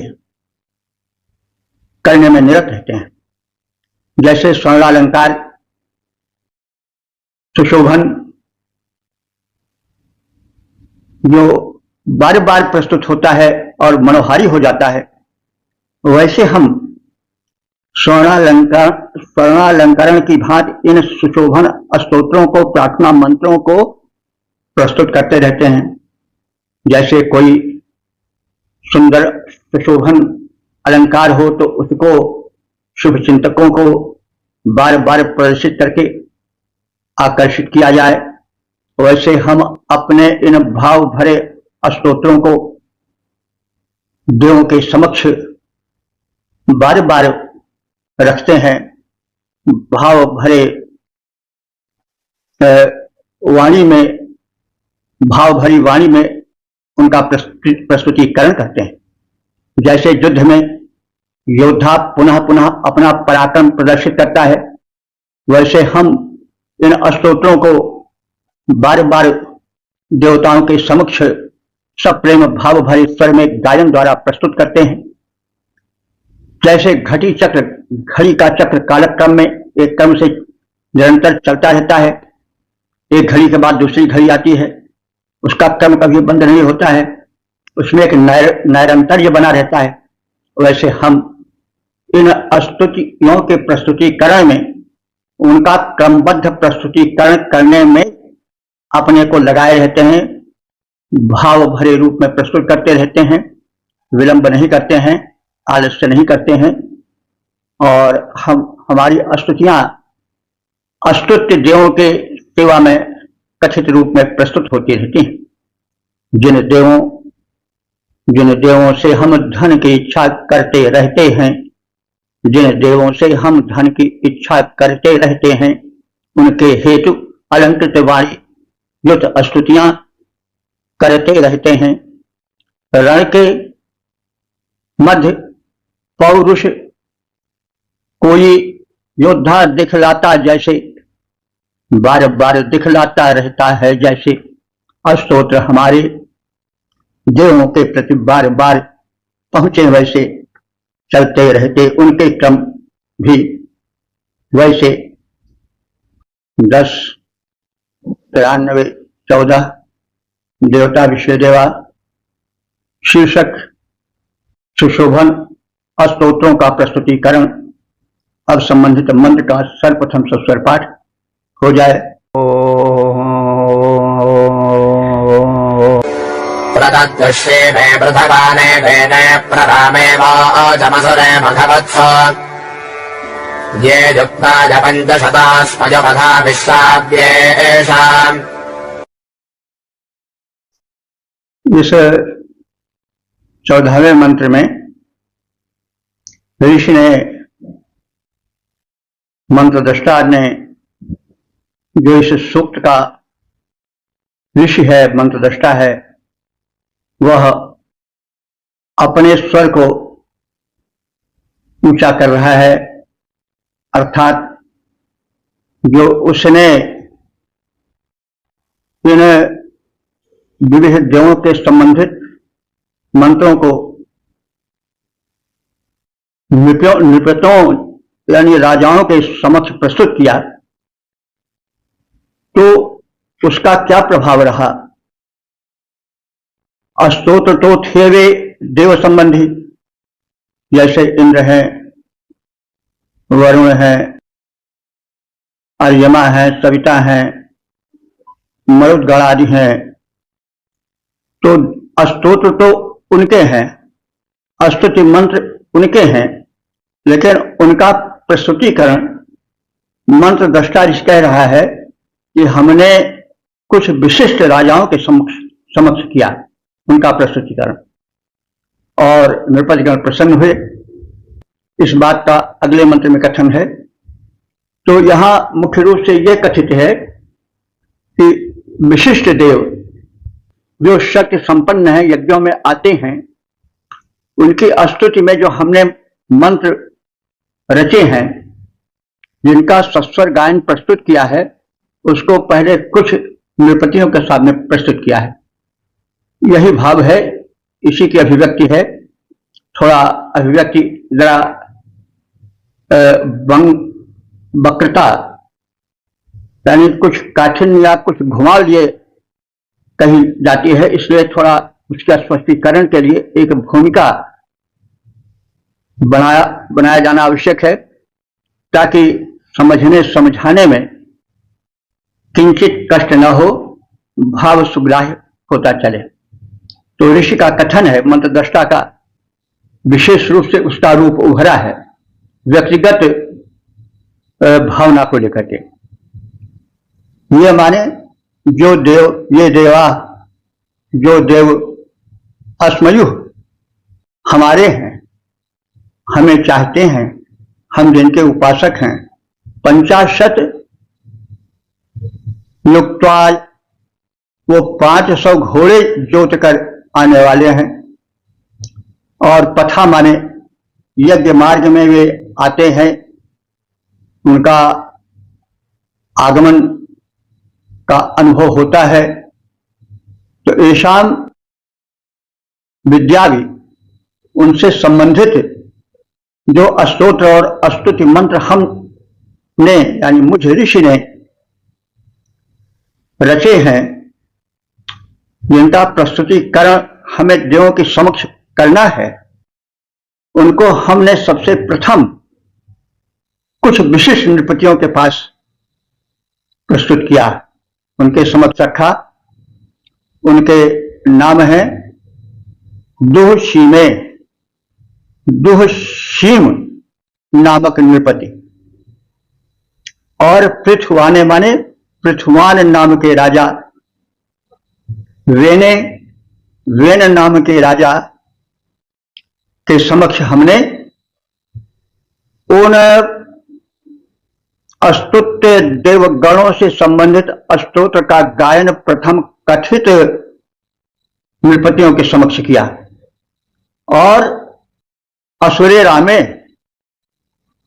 करने में निरत रहते हैं। जैसे स्वर्णालंकार, सुशोभन, जो बार बार प्रस्तुत होता है और मनोहारी हो जाता है, वैसे हम स्वर्णालंकरण की भांति इन सुशोभन स्तोत्रों को, प्रार्थना मंत्रों को प्रस्तुत करते रहते हैं। जैसे कोई सुंदर सुशोभन अलंकार हो तो उसको शुभ चिंतकों को बार बार प्रदर्शित करके आकर्षित किया जाए, वैसे हम अपने इन भाव भरे स्तोत्रों को देवों के समक्ष बार बार रखते हैं। भाव भरे वाणी में, भाव भरी वाणी में उनका प्रस्तुतिकरण करते हैं। जैसे युद्ध में योद्धा पुनः पुनः अपना पराक्रम प्रदर्शित करता है, वैसे हम इन स्तोत्रों को बार बार देवताओं के समक्ष सप्रेम भाव भरे स्वर में गायन द्वारा प्रस्तुत करते हैं। जैसे घटी चक्र, घड़ी का चक्र कालक्रम में एक क्रम से निरंतर चलता रहता है, एक घड़ी के बाद दूसरी घड़ी आती है, उसका क्रम कभी बंद नहीं होता है, उसमें एक नैरंतर्य बना रहता है। वैसे हम इन स्तुतियों के प्रस्तुतिकरण में, उनका क्रमबद्ध प्रस्तुतिकरण करने में अपने को लगाए रहते हैं, भाव भरे रूप में प्रस्तुत करते रहते हैं, विलंब नहीं करते हैं, आलस्य नहीं करते हैं। और हमारी स्तुतियां स्तुत्य देवों के सेवा में कथित रूप में प्रस्तुत होती रहती हैं। जिन देवों से हम धन की इच्छा करते रहते हैं, जिन देवों से हम धन की इच्छा करते रहते हैं, उनके हेतु अलंकृत वाणी युत स्तुतियां करते रहते हैं। रण के मध्य पौरुष कोई योद्धा दिखलाता जैसे, बार बार दिखलाता रहता है, जैसे स्तोत्र हमारे देवों के प्रति बार बार पहुंचे, वैसे चलते रहते। उनके क्रम भी वैसे 10, 93, 14 देवता विश्वदेवा शीर्षक सुशोभन स्तोत्रों का प्रस्तुतिकरण। अब संबंधित मंत्र का सर्वप्रथम सस्वर पाठ हो जाए। प्रदद्दुष्ये मे पृथवाने वेने प्ररामे वाचमसुरे मघवत्स ये युक्ताय पञ्चशतास्मजपथा विश्राव्येषाम्। इस 14वें मंत्र में ऋषि ने, मंत्रदृष्टा ने, जो इस सूक्त का ऋषि है, मंत्रदृष्टा है, वह अपने स्वर को ऊंचा कर रहा है, अर्थात जो उसने इन विविध देवों के संबंधित मंत्रों को निपतों यानी राजाओं के समक्ष प्रस्तुत किया, तो उसका क्या प्रभाव रहा। स्तोत्र तो थे वे देव संबंधी, जैसे इंद्र हैं, वरुण है, अर्यमा है, सविता है, मरुदगण आदि हैं। तो स्तोत्र तो उनके हैं, स्तुति मंत्र उनके हैं, लेकिन उनका प्रस्तुतिकरण मंत्र दृष्टा कह रहा है कि हमने कुछ विशिष्ट राजाओं के समक्ष किया उनका प्रस्तुतिकरण, और नृपतिगण प्रसन्न हुए। इस बात का अगले मंत्र में कथन है। तो यहां मुख्य रूप से यह कथित है कि विशिष्ट देव जो शक्ति संपन्न है, यज्ञों में आते हैं, उनकी स्तुति में जो हमने मंत्र रचे हैं, जिनका सस्वर गायन प्रस्तुत किया है, उसको पहले कुछ नृपतियों के सामने प्रस्तुत किया है। यही भाव है, इसी की अभिव्यक्ति है। थोड़ा अभिव्यक्ति जरा वक्रता यानी कुछ काठिन्य या कुछ घुमाव लिए कही जाती है, इसलिए थोड़ा उसके स्पष्टीकरण के लिए एक भूमिका बनाया जाना आवश्यक है, ताकि समझने समझाने में किंचित कष्ट न हो, भाव सुग्राह्य होता चले। तो ऋषि का कथन है, मंत्र दृष्टा का विशेष रूप से उसका रूप उभरा है व्यक्तिगत भावना को लेकर के। ये माने जो देव, ये देवा, जो देव अस्मयु हमारे हैं, हमें चाहते हैं, हम जिनके उपासक हैं, 50 युक्त्वा वो 500 घोड़े जोत कर आने वाले हैं, और पथा माने यज्ञ मार्ग में वे आते हैं, उनका आगमन का अनुभव होता है। तो ऐशाम विद्या भी उनसे संबंधित जो स्तोत्र और स्तुति मंत्र हमने यानी मुझ ऋषि ने रचे हैं, जिनका प्रस्तुतिकरण हमें देवों के समक्ष करना है, उनको हमने सबसे प्रथम कुछ विशिष्ट नृपतियों के पास प्रस्तुत किया, उनके समक्ष रखा। उनके नाम है दुहशीम नामक नृपति, और पृथ्वाने माने पृथ्वान नाम के राजा, वेन नाम के राजा के समक्ष हमने उन स्तुत्य देवगणों से संबंधित स्तोत्र का गायन प्रथम कथित नृपतियों के समक्ष किया, और असुरे रामे,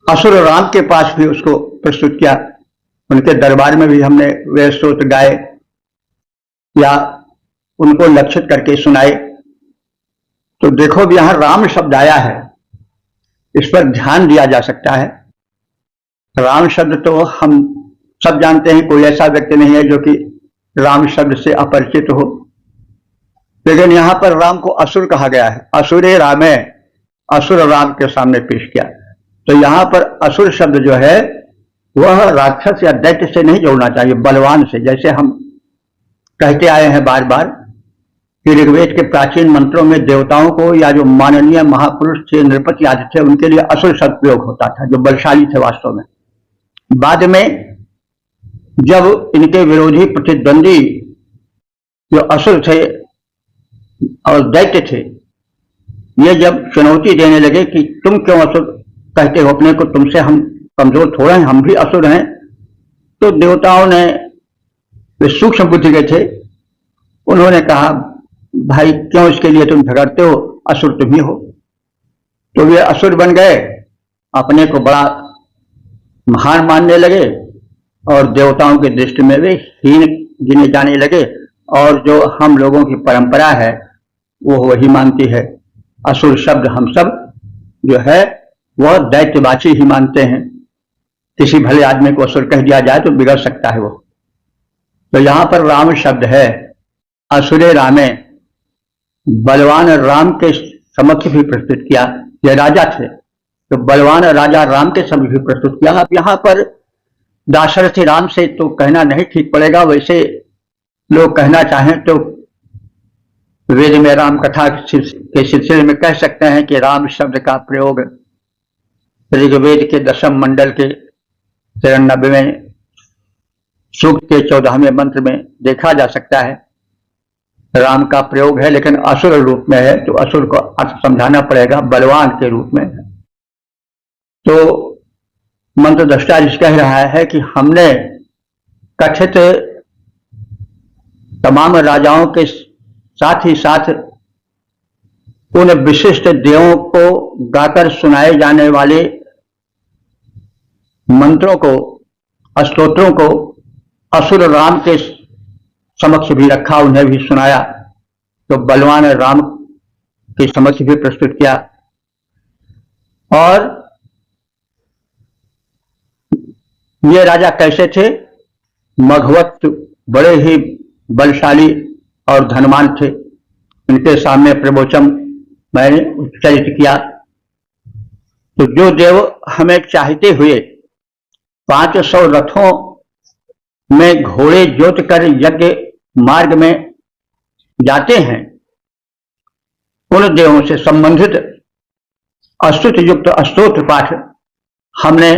असुर राम के पास भी उसको प्रस्तुत किया। उनके दरबार में भी हमने वे स्तोत्र गाए या उनको लक्षित करके सुनाए। तो देखो भी यहां राम शब्द आया है, इस पर ध्यान दिया जा सकता है। राम शब्द तो हम सब जानते हैं, कोई ऐसा व्यक्ति नहीं है जो कि राम शब्द से अपरिचित हो, लेकिन यहां पर राम को असुर कहा गया है। असुरे रामे, असुर राम के सामने पेश किया। तो यहां पर असुर शब्द जो है वह राक्षस या दैत्य से नहीं जोड़ना चाहिए, बलवान से। जैसे हम कहते आए हैं बार बार कि ऋग्वेद के प्राचीन मंत्रों में देवताओं को या जो माननीय महापुरुष थे, नृपति आदि थे, उनके लिए असुर शब्द प्रयोग होता था, जो बलशाली थे वास्तव में। बाद में जब इनके विरोधी प्रतिद्वंदी जो असुर थे और दैत्य थे, ये जब चुनौती देने लगे कि तुम क्यों असुर कहते हो अपने को, तुमसे हम कमजोर थोड़ा हैं, हम भी असुर हैं, तो देवताओं ने, वे सूक्ष्म बुद्धि के थे, उन्होंने कहा भाई क्यों इसके लिए तुम झगड़ते हो, असुर तुम ही हो। तो वे असुर बन गए, अपने को बड़ा महान मानने लगे, और देवताओं की दृष्टि में वे हीन गिने जाने लगे, और जो हम लोगों की परंपरा है वो वही मानती है। असुर शब्द हम सब जो है वह दैत्यवाची ही मानते हैं। किसी भले आदमी को असुर कह दिया जाए तो बिगड़ सकता है वो। तो यहां पर राम शब्द है, असुरे रामे, बलवान राम के समक्ष भी प्रस्तुत किया। ये राजा थे, तो बलवान राजा राम के समय भी प्रस्तुत किया। अब यहाँ पर दाशरथी राम से तो कहना नहीं ठीक पड़ेगा, वैसे लोग कहना चाहें तो वेद में राम कथा के सिलसिले में कह सकते हैं कि राम शब्द का प्रयोग ऋग्वेद के 10वें मंडल के 93वें सूक्त के 14वें मंत्र में देखा जा सकता है। राम का प्रयोग है लेकिन असुर रूप में है, तो असुर को अर्थ समझाना पड़ेगा, बलवान के रूप में है। तो मंत्र दृष्टा जिस कह रहा है कि हमने कथित तमाम राजाओं के साथ ही साथ उन विशिष्ट देवों को गाकर सुनाए जाने वाले मंत्रों को, स्तोत्रों को असुर राम के समक्ष भी रखा, उन्हें भी सुनाया, तो बलवान राम के समक्ष भी प्रस्तुत किया। और ये राजा कैसे थे? मघवत बड़े ही बलशाली और धनवान थे। इनके सामने प्रवचन मैंने उच्चारित किया। तो जो देव हमें चाहते हुए 500 रथों में घोड़े जोत कर यज्ञ मार्ग में जाते हैं, उन देवों से संबंधित स्तुति युक्त स्तोत्र पाठ हमने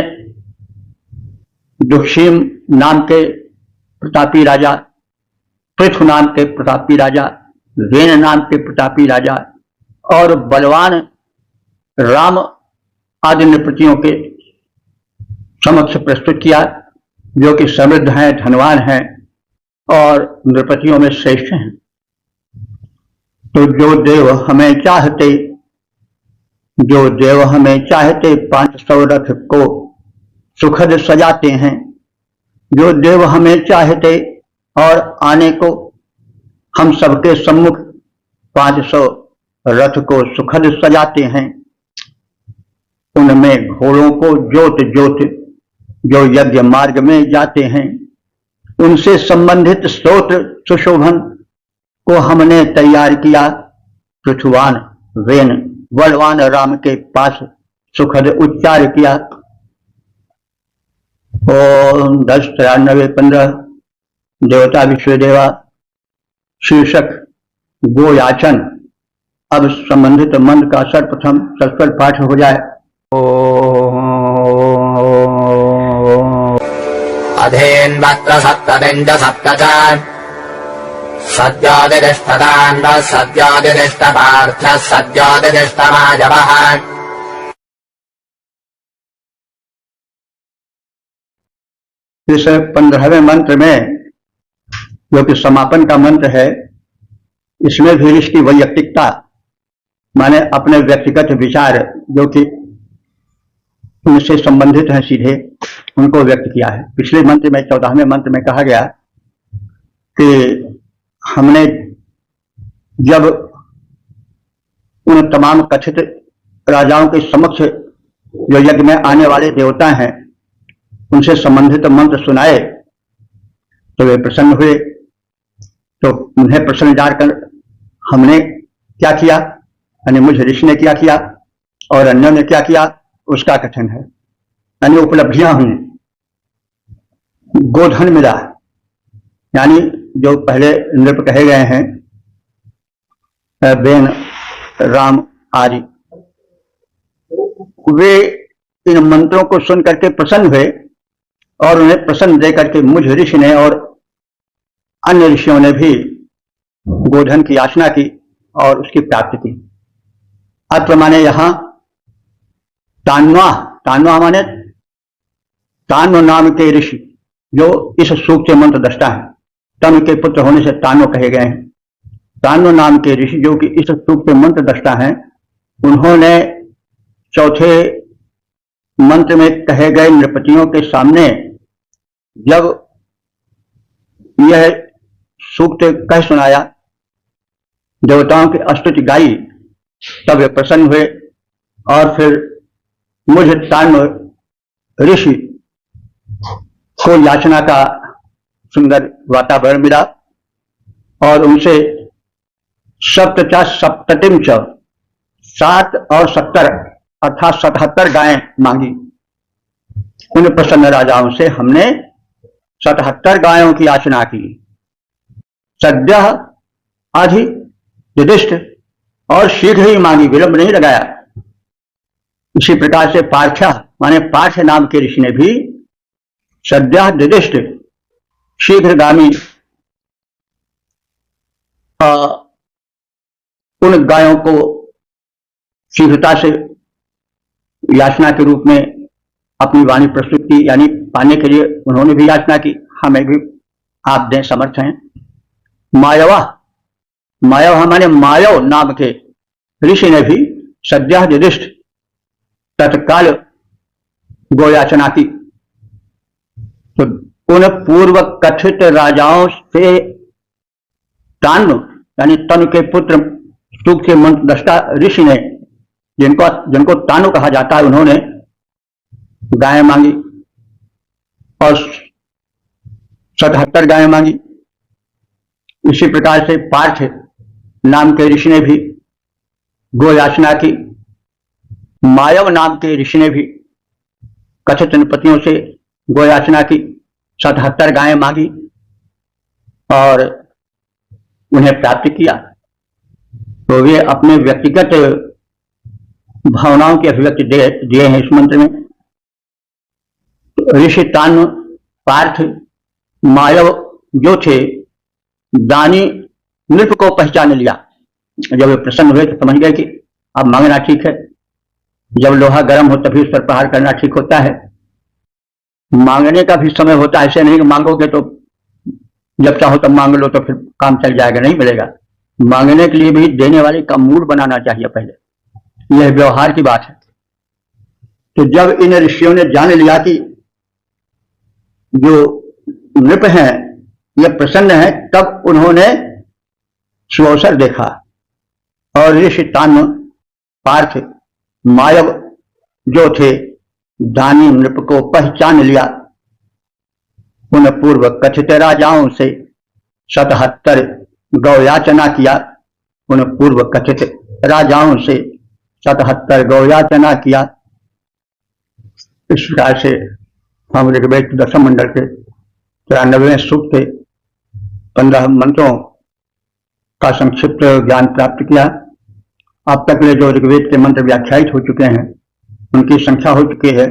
दुक्षीम नाम के प्रतापी राजा, पृथु नाम के प्रतापी राजा, वेन नाम के प्रतापी राजा और बलवान राम आदि नृपतियों के समक्ष प्रस्तुत किया, जो कि समृद्ध हैं, धनवान हैं और नृपतियों में श्रेष्ठ हैं। तो जो देव हमें चाहते 500 रथ को सुखद सजाते हैं, जो देव हमें चाहते और आने को हम सबके सम्मुख 500 रथ को सुखद सजाते हैं, उनमें घोड़ों को जोत जोत जो यज्ञ मार्ग में जाते हैं, उनसे संबंधित स्तोत्र सुशोभन को हमने तैयार किया। पृथुवान वेन बलवान राम के पास सुखद उच्चार किया। ओम 10 93 15 देवता विश्वदेवा शीर्षक गोयाचन। अब संबंधित मंत्र का सर्वप्रथम सस्वर पाठ हो जाए। अधेन्वत्र सप्तदिञ्च सप्त च सद्योदिष्टदान्व सद्योदिष्टपार्थः सद्योदिष्टमाजवः। इस 15वें मंत्र में, जो कि समापन का मंत्र है, इसमें भी ऋषि की वैयक्तिकता माने अपने व्यक्तिगत विचार जो कि उनसे संबंधित हैं सीधे, उनको व्यक्त किया है। पिछले मंत्र में 14वें मंत्र में कहा गया कि हमने जब उन तमाम कथित राजाओं के समक्ष जो यज्ञ में आने वाले देवता हैं उनसे संबंधित मंत्र सुनाए तो वे प्रसन्न हुए। तो उन्हें प्रसन्न जानकर हमने क्या किया, यानी मुझ ऋषि ने क्या किया और अन्यों ने क्या किया, उसका कथन है। यानी उपलब्धियां हुई, गोधन मिला, यानी जो पहले नृप कहे गए हैं बेन राम आदि, वे इन मंत्रों को सुन करके प्रसन्न हुए और उन्हें प्रसन्न दे करके मुझ ऋषि ने और अन्य ऋषियों ने भी गोधन की याचना की और उसकी प्राप्ति की। अत्र माने यहां तान्वा, तान्वा माने तान्व नाम के ऋषि जो इस सूक्त के मंत्र दृष्टा है, तन के पुत्र होने से तान्व कहे गए हैं। तान्व नाम के ऋषि जो कि इस सूक्त के मंत्र दृष्टा हैं, उन्होंने चौथे मंत्र में कहे गए नृपतियों के सामने जब यह सूक्त कह सुनाया, देवताओं की स्तुति गाई, तब वे प्रसन्न हुए और फिर मुझ तान्व ऋषि को याचना का सुंदर वातावरण मिला और उनसे सप्तचा सप्ततिम च 7 और 70 अर्थात 77 गायें मांगी। उन प्रसन्न राजाओं से हमने 77 गायों की याचना की। सद्य आधि युधिष्ठ, और शीघ्र ही मांगी, विलंब नहीं लगाया। इसी प्रकार से पार्थ्य माने पार्थ नाम के ऋषि ने भी सद्य युधिष्ठ शीघ्रगामी उन गायों को शीघ्रता से याचना के रूप में अपनी वाणी प्रस्तुत की, यानी पाने के लिए उन्होंने भी याचना की, हमें भी आप दें, समर्थ हैं। मायवा, मायव माने मायव नाम के ऋषि ने भी सद्य युधिष्ठ तत्काल गोयाचना की। तो उन पूर्व कथित राजाओं से तानु यानी तनु के पुत्र सुख के मंत्र दृष्टा ऋषि ने, जिनको तानु कहा जाता है, उन्होंने गायें मांगी और 77 गायें मांगी। इसी प्रकार से पार्थ नाम के ऋषि ने भी गोयाचना की। मायव नाम के ऋषि ने भी कथित नृपतियों से गोयाचना की, 77 गायें मांगी और उन्हें प्राप्त किया। तो वे अपने व्यक्तिगत भावनाओं की अभिव्यक्ति दिए हैं इस मंत्र में। ऋषि तानु, पार्थ, मायव जो थे, दानी नृप को पहचान लिया। जब वे प्रसन्न हुए तो समझ गए कि अब मांगना ठीक है। जब लोहा गर्म हो तभी उस पर प्रहार करना ठीक होता है। मांगने का भी समय होता है, ऐसे नहीं कि मांगोगे तो जब चाहो तब मांग लो तो फिर काम चल जाएगा, नहीं मिलेगा। मांगने के लिए भी देने वाले का मूड बनाना चाहिए पहले, यह व्यवहार की बात है। तो जब इन ऋषियों ने जान लिया कि जो नृप हैं ये प्रसन्न है, तब उन्होंने सुअवसर देखा और ऋषि तानु, पार्थ, मायव जो थे, दानी नृप को पहचान लिया। उन पूर्व कथित राजाओं से 77 गौयाचना किया। उन पूर्व कथित राजाओं से 77 गौयाचना किया। इस प्रकार से हम ऋग्वेद के 10वें मंडल के 93वें सूक्त के 15 मंत्रों का संक्षिप्त ज्ञान प्राप्त किया। अब तक जो ऋग्वेद के मंत्र व्याख्यायित हो चुके हैं उनकी संख्या हो चुकी है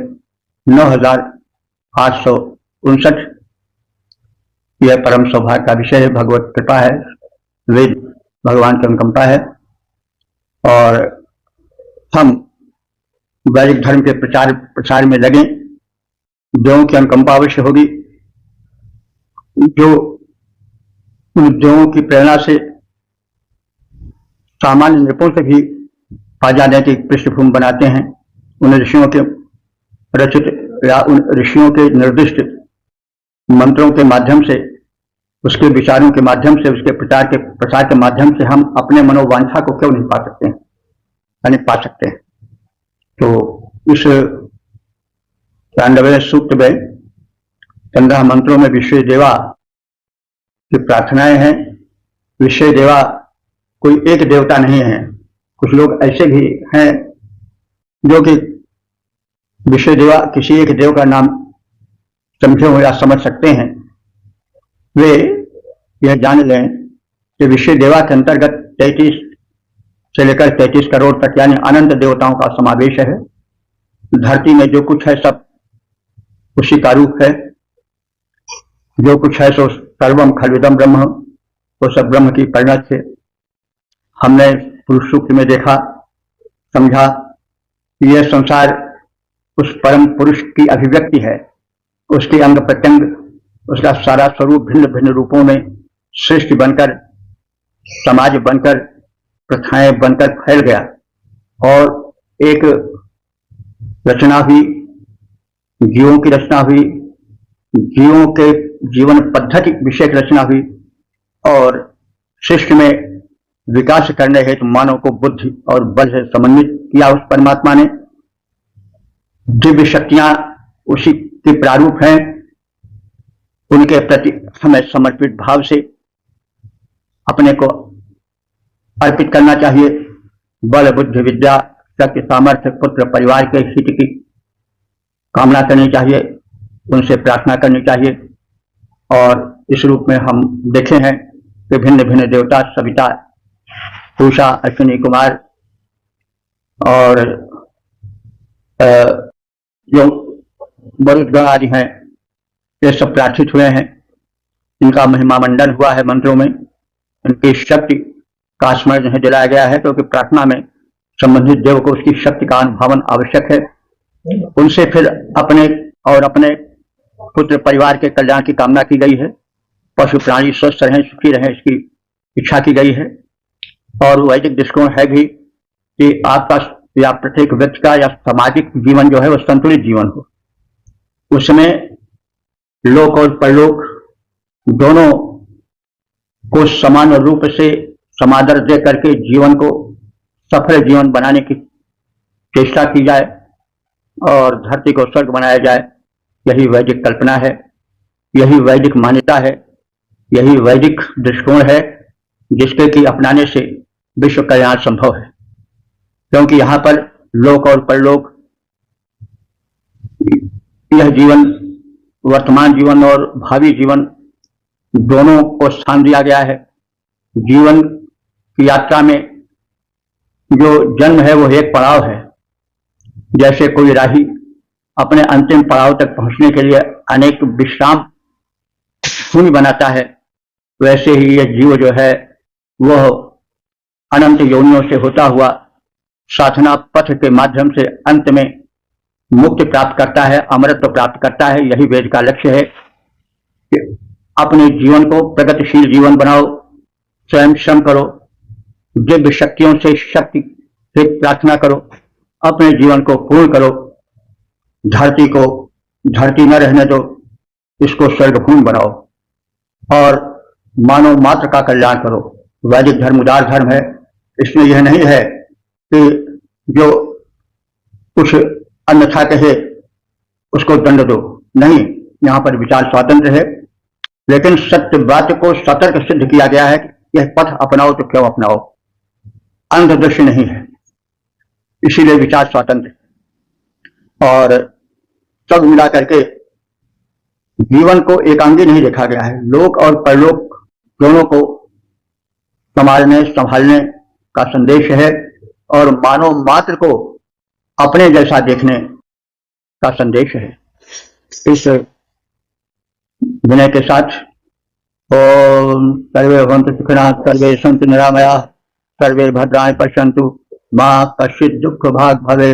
9859। यह परम सौभाग्य का विषय है, भगवत कृपा है, वेद भगवान की अनुकंपा है। और हम वैदिक धर्म के प्रचार प्रसार में लगे। देवों की अनुकंपा अवश्य होगी। जो उन देवों की प्रेरणा से सामान्य नृपों से भी राजनीतिक पृष्ठभूमि बनाते हैं, उन ऋषियों के रचित या उन ऋषियों के निर्दिष्ट मंत्रों के माध्यम से, उसके विचारों के माध्यम से, उसके प्रसार के माध्यम से हम अपने मनोवांछा को क्यों नहीं पा सकते हैं, यानी पा सकते हैं। तो इस 93वें सूक्त में 15 मंत्रों में विश्व देवा की प्रार्थनाएं हैं। विश्व देवा कोई एक देवता नहीं है। कुछ लोग ऐसे भी हैं जो कि विश्व देवा किसी एक देव का नाम समझे हो या समझ सकते हैं। वे यह जान लें कि विश्व देवा के अंतर्गत 33 से लेकर 33 करोड़ तक यानी अनंत देवताओं का समावेश है। धरती में जो कुछ है सब उसी का रूप है। जो कुछ है सो सर्वम खलविदम ब्रह्म, वो सब ब्रह्म की परिणत है। हमने पुरुष सूक्त में देखा, समझा कि यह संसार उस परम पुरुष की अभिव्यक्ति है। उसके अंग प्रत्यंग, उसका सारा स्वरूप भिन्न भिन्न रूपों में सृष्टि बनकर, समाज बनकर, प्रथाएं बनकर फैल गया और एक रचना हुई, जीवों की रचना हुई, जीवों के जीवन पद्धति विषय की रचना हुई और सृष्टि में विकास करने हेतु मानव को बुद्धि और बल से समन्वित किया। उस परमात्मा ने दिव्य शक्तियां उसी के प्रारूप हैं। उनके प्रति हमें समर्पित भाव से अपने को अर्पित करना चाहिए। बल बुद्धि विद्या शक्ति सामर्थ्य पुत्र परिवार के हित की कामना करनी चाहिए, उनसे प्रार्थना करनी चाहिए। और इस रूप में हम देखे हैं कि भिन्न भिन्न देवता सविता, पूषा, अश्विनी कुमार और जो वरुणगण आदि हैं, ये सब प्रार्थित हुए हैं। इनका महिमा मंडन हुआ है मंत्रों में। इनकी शक्ति का स्मरण नहीं दिलाया गया है, क्योंकि प्रार्थना में संबंधित देव को उसकी शक्ति का अनुभवन आवश्यक है। उनसे फिर अपने और अपने पुत्र परिवार के कल्याण की कामना की गई है। पशु प्राणी स्वस्थ रहें, सुखी रहें, इसकी इच्छा की गई है। और वैदिक दृष्टिकोण है भी कि आपका या प्रत्येक व्यक्ति का या सामाजिक जीवन जो है वो संतुलित जीवन हो। उसमें लोक और परलोक दोनों को समान रूप से समादर दे करके जीवन को सफल जीवन बनाने की चेष्टा की जाए और धरती को स्वर्ग बनाया जाए। यही वैदिक कल्पना है, यही वैदिक मान्यता है, यही वैदिक दृष्टिकोण है, जिसके कि अपनाने से विश्व कल्याण संभव है। क्योंकि यहाँ पर लोक और परलोक, यह जीवन, वर्तमान जीवन और भावी जीवन दोनों को स्थान दिया गया है। जीवन की यात्रा में जो जन्म है वो एक पड़ाव है। जैसे कोई राही अपने अंतिम पड़ाव तक पहुंचने के लिए अनेक विश्राम भूमि बनाता है, वैसे ही यह जीव जो है वह अनंत योनियों से होता हुआ साधना पथ के माध्यम से अंत में मुक्ति प्राप्त करता है, अमरत्व प्राप्त करता है। यही वेद का लक्ष्य है कि अपने जीवन को प्रगतिशील जीवन बनाओ, स्वयं श्रम करो, दिव्य शक्तियों से शक्ति से प्रार्थना करो, अपने जीवन को पूर्ण करो, धरती को धरती न रहने दो, इसको स्वर्गभूमि बनाओ और मानव मात्र का कल्याण करो। वैदिक धर्म उदार धर्म है। इसमें यह नहीं है कि जो कुछ अन्यथा कहे उसको दंड दो, नहीं, यहाँ पर विचार स्वातंत्र है। लेकिन सत्य बात को सतर्क सिद्ध किया गया है कि यह पथ अपनाओ तो क्यों अपनाओ, अंधदृष्टि नहीं है, इसीलिए विचार स्वातंत्र। और सब मिला करके जीवन को एकांगी नहीं देखा गया है। लोक और परलोक दोनों को संभालने का संदेश है और मानव मात्र को अपने जैसा देखने का संदेश है। इस विनय के साथ ओम सर्वे भवन्तु सुखिनः, सर्वे सन्तु निरामयाः, सर्वे भद्राणि पश्यन्तु, मा कश्चित् दुःख भाग् भवेत्।